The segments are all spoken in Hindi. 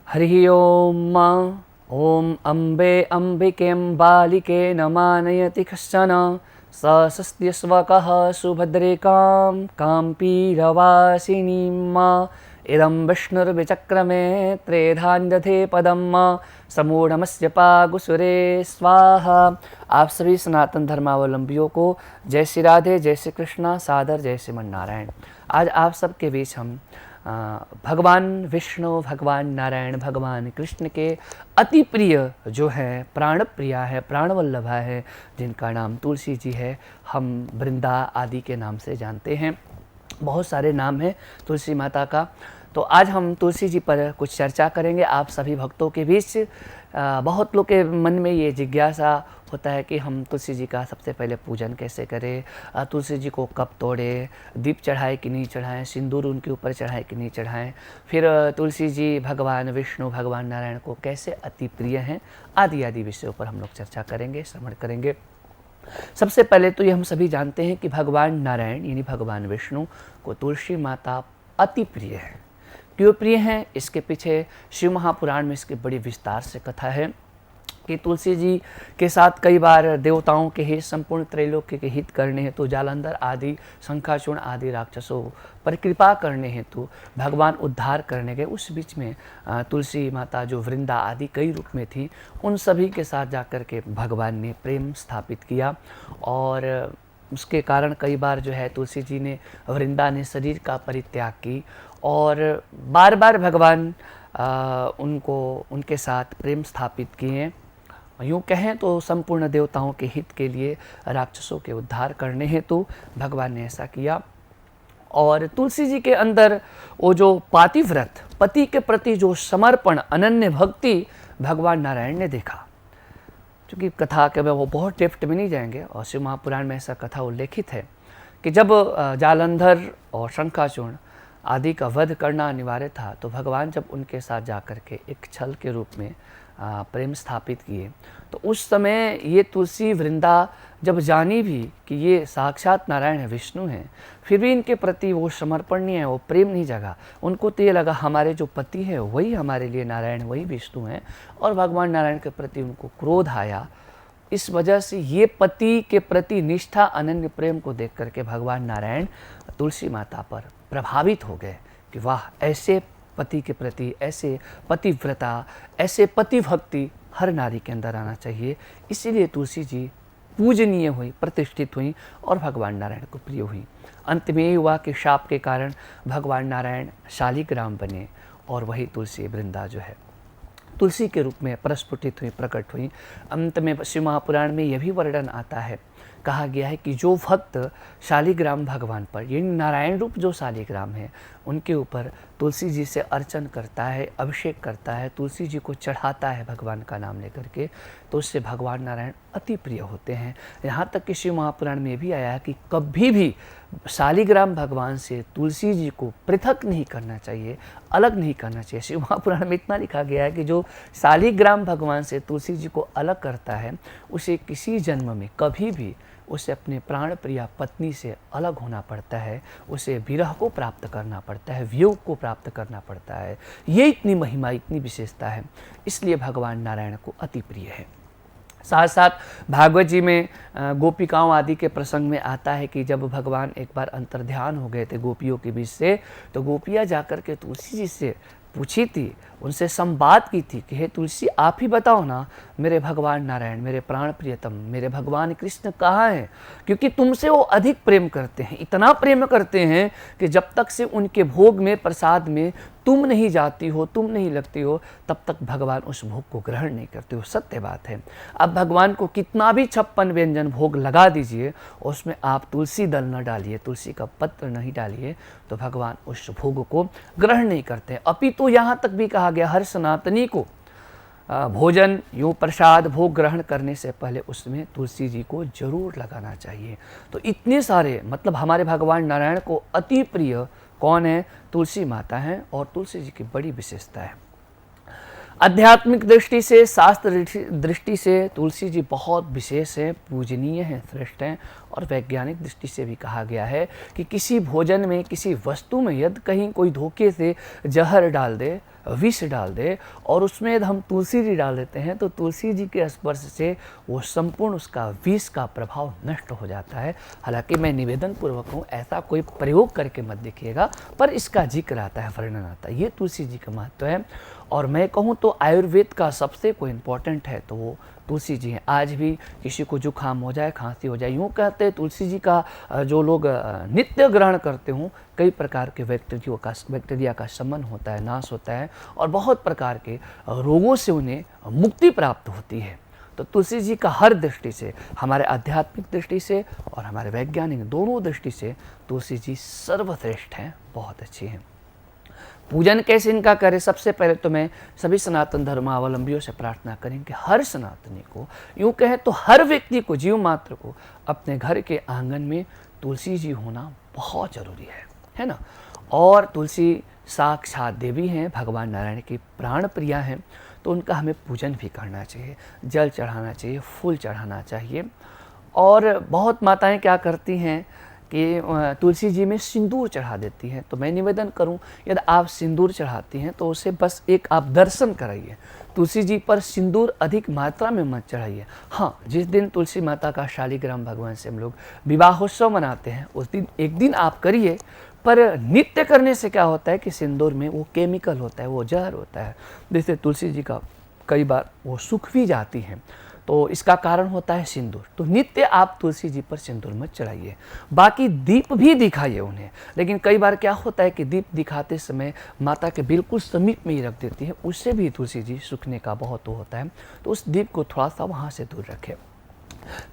हरि ओम। ओम अम्बे अम्बिके बालिके न मानयति कश्चन सस्त्यस्वकः सुभद्रेकां काम्पीरवासिनीं इदं विष्णुर्विचक्रमे त्रेधान्यधे पदम समूढ़मस्य पागुसुरे स्वाहा। आप सभी सनातन धर्मावलंबियों को जय श्री राधे, जय श्री कृष्णा, सादर जय श्रीमन नारायण। आज आप सबके बीच हम भगवान विष्णु, भगवान नारायण, भगवान कृष्ण के अति प्रिय जो है, प्राण प्रिया है, प्राणवल्लभा है, जिनका नाम तुलसी जी है, हम वृंदा आदि के नाम से जानते हैं। बहुत सारे नाम हैं तुलसी माता का। तो आज हम तुलसी जी पर कुछ चर्चा करेंगे। आप सभी भक्तों के बीच बहुत लोग के मन में ये जिज्ञासा होता है कि हम तुलसी जी का सबसे पहले पूजन कैसे करें, तुलसी जी को कब तोड़ें, दीप चढ़ाएं कि नहीं चढ़ाएं, सिंदूर उनके ऊपर चढ़ाएं कि नहीं चढ़ाएं, फिर तुलसी जी भगवान विष्णु, भगवान नारायण को कैसे अति प्रिय हैं, आदि आदि विषयों पर हम लोग चर्चा करेंगे, श्रवण करेंगे। सबसे पहले तो ये हम सभी जानते हैं कि भगवान नारायण यानी भगवान विष्णु को तुलसी माता अति प्रिय है। क्यों प्रिय हैं, इसके पीछे शिव महापुराण में इसकी बड़ी विस्तार से कथा है कि तुलसी जी के साथ कई बार देवताओं के हित, संपूर्ण त्रैलोक्य के हित करने हेतु, जालंधर आदि, शंखाचूर्ण आदि राक्षसों पर कृपा करने हेतु भगवान उद्धार करने गए। उस बीच में तुलसी माता जो वृंदा आदि कई रूप में थी, उन सभी के साथ जाकर के भगवान ने प्रेम स्थापित किया और उसके कारण कई बार जो है तुलसी जी ने, वृंदा ने शरीर का परित्याग की और बार बार भगवान उनके साथ प्रेम स्थापित किए। यूँ कहें तो संपूर्ण देवताओं के हित के लिए, राक्षसों के उद्धार करने हेतु भगवान ने ऐसा किया। और तुलसी जी के अंदर वो जो पातिव्रत, पति के प्रति जो समर्पण, अनन्य भक्ति भगवान नारायण ने देखा। क्योंकि कथा के वो बहुत डेप्थ में नहीं जाएंगे और शिव महापुराण में ऐसा कथा उल्लेखित है कि जब जालंधर और शंखाचूर्ण आदि का वध करना अनिवार्य था, तो भगवान जब उनके साथ जाकर के एक छल के रूप में प्रेम स्थापित किए, तो उस समय ये तुलसी वृंदा जब जानी भी कि ये साक्षात नारायण है, विष्णु हैं, फिर भी इनके प्रति वो समर्पण नहीं है, वो प्रेम नहीं जगा। उनको तो ये लगा हमारे जो पति है वही हमारे लिए नारायण, वही विष्णु हैं, और भगवान नारायण के प्रति उनको क्रोध आया। इस वजह से ये पति के प्रति निष्ठा, अनन्य प्रेम को देख करके भगवान नारायण तुलसी माता पर प्रभावित हो गए कि वाह, ऐसे पति के प्रति, ऐसे पतिव्रता, ऐसे पति भक्ति हर नारी के अंदर आना चाहिए। इसीलिए तुलसी जी पूजनीय हुई, प्रतिष्ठित हुई और भगवान नारायण को प्रिय हुई। अंत में ये हुआ कि शाप के कारण भगवान नारायण शालिग्राम बने और वही तुलसी वृंदा जो है तुलसी के रूप में प्रस्फुटित हुई, प्रकट हुई। अंत में शिव महापुराण में यह भी वर्णन आता है, कहा गया है कि जो भक्त शालिग्राम भगवान पर, ये नारायण रूप जो शालिग्राम है, उनके ऊपर तुलसी जी से अर्चन करता है, अभिषेक करता है, तुलसी जी को चढ़ाता है भगवान का नाम लेकर के, तो उससे भगवान नारायण अति प्रिय होते हैं। यहाँ तक कि शिव महापुराण में भी आया है कि कभी भी शालिग्राम भगवान से तुलसी जी को पृथक नहीं करना चाहिए, अलग नहीं करना चाहिए। शिव महापुराण में इतना लिखा गया है कि जो शालिग्राम भगवान से तुलसी जी को अलग करता है, उसे किसी जन्म में कभी भी उसे अपने प्राण प्रिया पत्नी से अलग होना पड़ता है, उसे विरह को प्राप्त करना पड़ता है, वियोग को प्राप्त करना पड़ता है। ये इतनी महिमा, इतनी विशेषता है, इसलिए भगवान नारायण को अति प्रिय है। साथ साथ भागवत जी में गोपिकाओं आदि के प्रसंग में आता है कि जब भगवान एक बार अंतर्ध्यान हो गए थे गोपियों के बीच से, तो गोपियाँ जाकर के तुलसी जी से पूछी थी, उनसे संवाद की थी कि हे तुलसी, आप ही बताओ ना, मेरे भगवान नारायण, मेरे प्राण प्रियतम, मेरे भगवान कृष्ण कहाँ हैं? क्योंकि तुमसे वो अधिक प्रेम करते हैं, इतना प्रेम करते हैं कि जब तक से उनके भोग में, प्रसाद में तुम नहीं जाती हो, तुम नहीं लगती हो, तब तक भगवान उस भोग को ग्रहण नहीं करते हो। सत्य बात है। अब भगवान को कितना भी 56 व्यंजन भोग लगा दीजिए, उसमें आप तुलसी दल न डालिए, तुलसी का पत्र नहीं डालिए, तो भगवान उस भोग को ग्रहण नहीं करते। अपितु यहाँ तक भी कहा गया, हर सनातनी को भोजन, यूँ प्रसाद, भोग ग्रहण करने से पहले उसमें तुलसी जी को जरूर लगाना चाहिए। तो इतने सारे, मतलब हमारे भगवान नारायण को अति प्रिय कौन है? तुलसी माता है, और तुलसी जी की बड़ी विशेषता है। आध्यात्मिक दृष्टि से, शास्त्र दृष्टि से तुलसी जी बहुत विशेष है, पूजनीय है, श्रेष्ठ हैं। और वैज्ञानिक दृष्टि से भी कहा गया है कि किसी भोजन में, किसी वस्तु में यदि कहीं कोई धोखे से जहर डाल दे, विष डाल दे और उसमें यदि हम तुलसी जी डाल देते हैं तो तुलसी जी के स्पर्श से वो संपूर्ण उसका विष का प्रभाव नष्ट हो जाता है। हालांकि मैं निवेदन पूर्वक हूँ, ऐसा कोई प्रयोग करके मत देखिएगा, पर इसका जिक्र आता है, वर्णन आता है। ये तुलसी जी का महत्व है। और मैं कहूँ तो आयुर्वेद का सबसे कोई इम्पोर्टेंट है तो वो तुलसी जी हैं। आज भी किसी को जुकाम हो जाए, खांसी हो जाए, यूँ कहते हैं तुलसी जी का जो लोग नित्य ग्रहण करते हों, कई प्रकार के बैक्टीरिया का शमन होता है, नाश होता है और बहुत प्रकार के रोगों से उन्हें मुक्ति प्राप्त होती है। तो तुलसी जी का हर दृष्टि से, हमारे आध्यात्मिक दृष्टि से और हमारे वैज्ञानिक दोनों दृष्टि से तुलसी जी सर्वश्रेष्ठ हैं, बहुत अच्छी हैं। पूजन कैसे इनका करें? सबसे पहले तो मैं सभी सनातन धर्मावलंबियों से प्रार्थना करें कि हर सनातनी को, यूँ कहें तो हर व्यक्ति को, जीव मात्र को अपने घर के आंगन में तुलसी जी होना बहुत ज़रूरी है ना। और तुलसी साक्षात देवी हैं, भगवान नारायण की प्राण प्रिया हैं, तो उनका हमें पूजन भी करना चाहिए, जल चढ़ाना चाहिए, फूल चढ़ाना चाहिए। और बहुत माताएं क्या करती हैं कि तुलसी जी में सिंदूर चढ़ा देती हैं। तो मैं निवेदन करूं, यदि आप सिंदूर चढ़ाती हैं तो उसे बस एक आप दर्शन कराइए, तुलसी जी पर सिंदूर अधिक मात्रा में मत चढ़ाइए। हाँ, जिस दिन तुलसी माता का शालिग्राम भगवान से हम लोग विवाहोत्सव मनाते हैं उस दिन एक दिन आप करिए, पर नित्य करने से क्या होता है कि सिंदूर में वो केमिकल होता है, वो जहर होता है, जिससे तुलसी जी का कई बार वो सूख भी जाती हैं। तो इसका कारण होता है सिंदूर। तो नित्य आप तुलसी जी पर सिंदूर मत चढ़ाइए। बाकी दीप भी दिखाइए उन्हें, लेकिन कई बार क्या होता है कि दीप दिखाते समय माता के बिल्कुल समीप में ही रख देती है, उससे भी तुलसी जी सूखने का बहुत होता है। तो उस दीप को थोड़ा सा वहाँ से दूर रखें।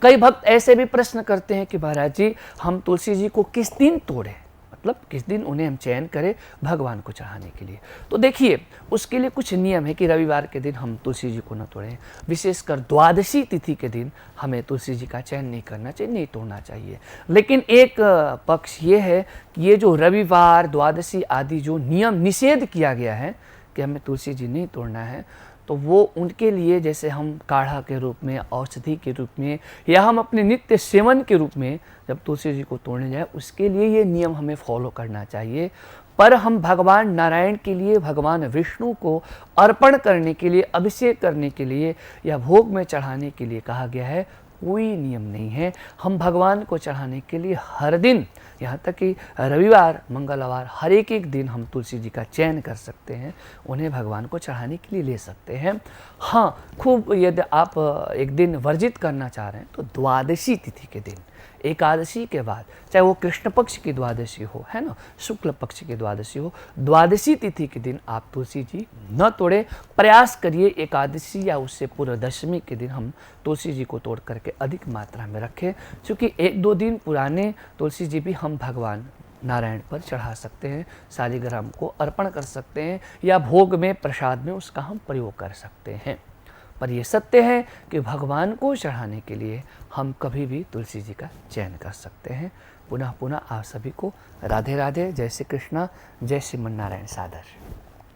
कई भक्त ऐसे भी प्रश्न करते हैं कि महाराज जी, हम तुलसी जी को किस दिन तोड़ें, मतलब किस दिन उन्हें हम चयन करें भगवान को चढ़ाने के लिए। तो देखिए, उसके लिए कुछ नियम है कि रविवार के दिन हम तुलसी जी को न तोड़ें, विशेषकर द्वादशी तिथि के दिन हमें तुलसी जी का चयन नहीं करना चाहिए, नहीं तोड़ना चाहिए। लेकिन एक पक्ष ये है कि ये जो रविवार, द्वादशी आदि जो नियम निषेध किया गया है कि हमें तुलसी जी नहीं तोड़ना है, तो वो उनके लिए, जैसे हम काढ़ा के रूप में, औषधि के रूप में, या हम अपने नित्य सेवन के रूप में जब तुलसी जी को तोड़ने जाए, उसके लिए ये नियम हमें फॉलो करना चाहिए। पर हम भगवान नारायण के लिए, भगवान विष्णु को अर्पण करने के लिए, अभिषेक करने के लिए या भोग में चढ़ाने के लिए कहा गया है, कोई नियम नहीं है। हम भगवान को चढ़ाने के लिए हर दिन, यहाँ तक कि रविवार, मंगलवार, हर एक दिन हम तुलसी जी का चयन कर सकते हैं, उन्हें भगवान को चढ़ाने के लिए ले सकते हैं। हाँ, खूब यदि आप एक दिन वर्जित करना चाह रहे हैं तो द्वादशी तिथि के दिन, एकादशी के बाद, चाहे वो कृष्ण पक्ष की द्वादशी हो, है ना, शुक्ल पक्ष की द्वादशी हो, द्वादशी तिथि के दिन आप तुलसी जी न तोड़े। प्रयास करिए एकादशी या उससे पूर्व दशमी के दिन हम तुलसी जी को तोड़ करके अधिक मात्रा में रखें, क्योंकि 1-2 दिन पुराने तुलसी जी भी हम भगवान नारायण पर चढ़ा सकते हैं, शालिग्राम को अर्पण कर सकते हैं, या भोग में, प्रसाद में उसका हम प्रयोग कर सकते हैं। पर यह सत्य है कि भगवान को चढ़ाने के लिए हम कभी भी तुलसी जी का चयन कर सकते हैं। पुनः पुनः आप सभी को राधे राधे, जय श्री कृष्णा, जय श्रीमन नारायण सादर।